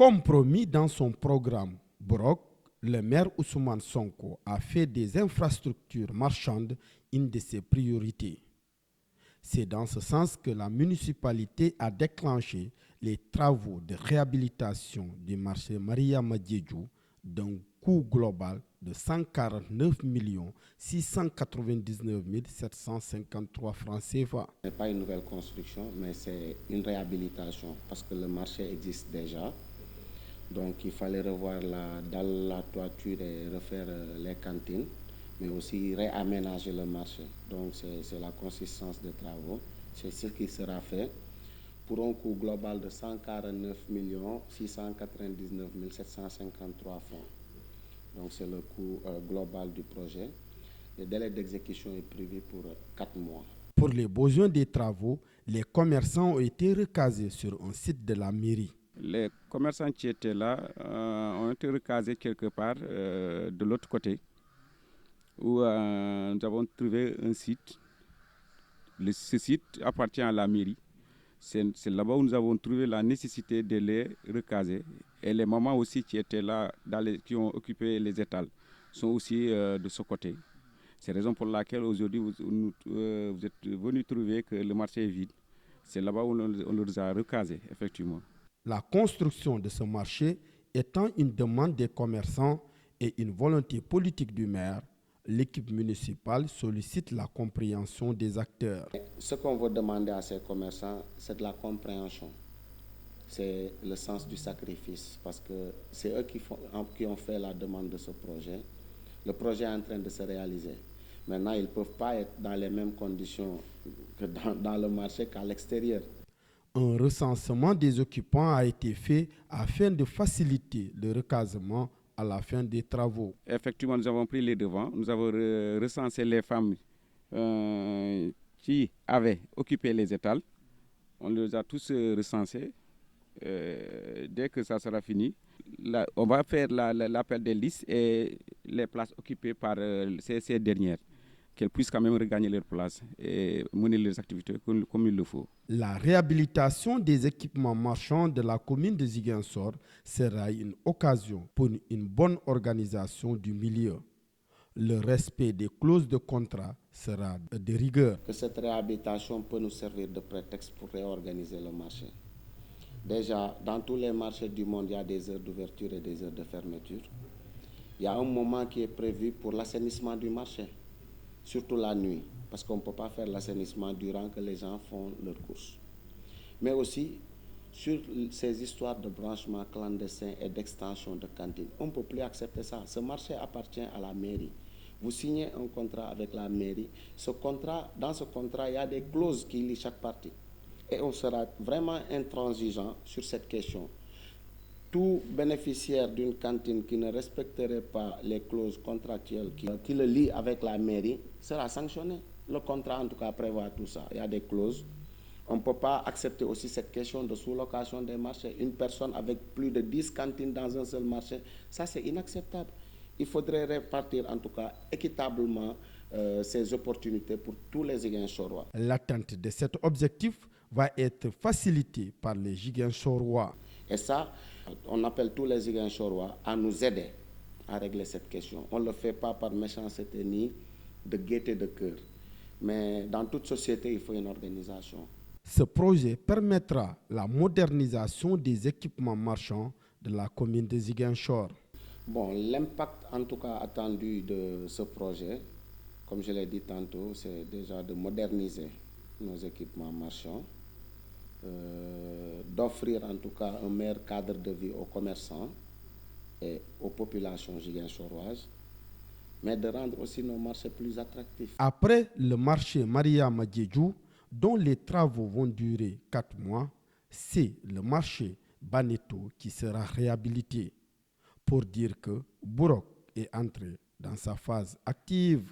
Comme promis dans son programme Brok, le maire Ousmane Sonko a fait des infrastructures marchandes une de ses priorités. C'est dans ce sens que la municipalité a déclenché les travaux de réhabilitation du marché Mariama Diédhiou d'un coût global de 149 699 753 francs CFA. Ce n'est pas une nouvelle construction, mais c'est une réhabilitation parce que le marché existe déjà. Donc il fallait revoir la dalle, la toiture et refaire les cantines, mais aussi réaménager le marché. Donc c'est la consistance des travaux. C'est ce qui sera fait pour un coût global de 149 699 753 francs. Donc c'est le coût global du projet. Le délai d'exécution est prévu pour 4 mois. Pour les besoins des travaux, les commerçants ont été recasés sur un site de la mairie. Les commerçants qui étaient là ont été recasés quelque part de l'autre côté, où nous avons trouvé un site. Ce site appartient à la mairie. C'est là-bas où nous avons trouvé la nécessité de les recaser. Et les mamans aussi qui étaient là, qui ont occupé les étals, sont aussi de ce côté. C'est la raison pour laquelle aujourd'hui vous êtes venus trouver que le marché est vide. C'est là-bas où on les a recasés, effectivement. La construction de ce marché étant une demande des commerçants et une volonté politique du maire, l'équipe municipale sollicite la compréhension des acteurs. Ce qu'on veut demander à ces commerçants, c'est de la compréhension. C'est le sens du sacrifice parce que c'est eux qui ont fait la demande de ce projet. Le projet est en train de se réaliser. Maintenant, ils ne peuvent pas être dans les mêmes conditions que dans le marché qu'à l'extérieur. Un recensement des occupants a été fait afin de faciliter le recasement à la fin des travaux. Effectivement, nous avons pris les devants. Nous avons recensé les femmes qui avaient occupé les étals. On les a tous recensés. Dès que ça sera fini, là, on va faire l'appel des listes et les places occupées par ces dernières, qu'elles puissent quand même regagner leur place et mener leurs activités comme il le faut. La réhabilitation des équipements marchands de la commune de Ziguinchor sera une occasion pour une bonne organisation du milieu. Le respect des clauses de contrat sera de rigueur. Que cette réhabilitation peut nous servir de prétexte pour réorganiser le marché. Déjà, dans tous les marchés du monde, il y a des heures d'ouverture et des heures de fermeture. Il y a un moment qui est prévu pour l'assainissement du marché, surtout la nuit, parce qu'on ne peut pas faire l'assainissement durant que les gens font leurs courses. Mais aussi, sur ces histoires de branchement clandestin et d'extension de cantines, on ne peut plus accepter ça. Ce marché appartient à la mairie. Vous signez un contrat avec la mairie. Dans ce contrat, il y a des clauses qui lient chaque partie. Et on sera vraiment intransigeant sur cette question. Tout bénéficiaire d'une cantine qui ne respecterait pas les clauses contractuelles qui le lient avec la mairie sera sanctionné. Le contrat, en tout cas, prévoit tout ça. Il y a des clauses. On ne peut pas accepter aussi cette question de sous-location des marchés. Une personne avec plus de 10 cantines dans un seul marché, ça c'est inacceptable. Il faudrait répartir, en tout cas, équitablement ces opportunités pour tous les Ziguinchorois. L'atteinte de cet objectif va être facilitée par les Ziguinchorois. Et ça, on appelle tous les Ziguinchorois à nous aider à régler cette question. On ne le fait pas par méchanceté ni de gaieté de cœur. Mais dans toute société, il faut une organisation. Ce projet permettra la modernisation des équipements marchands de la commune de Ziguinchor. Bon, l'impact en tout cas attendu de ce projet, comme je l'ai dit tantôt, c'est déjà de moderniser nos équipements marchands, d'offrir en tout cas un meilleur cadre de vie aux commerçants et aux populations ziguinchoroises, mais de rendre aussi nos marchés plus attractifs. Après le marché Mariama Diédhiou, dont les travaux vont durer 4 mois, c'est le marché Baneto qui sera réhabilité. Pour dire que Brok est entré dans sa phase active.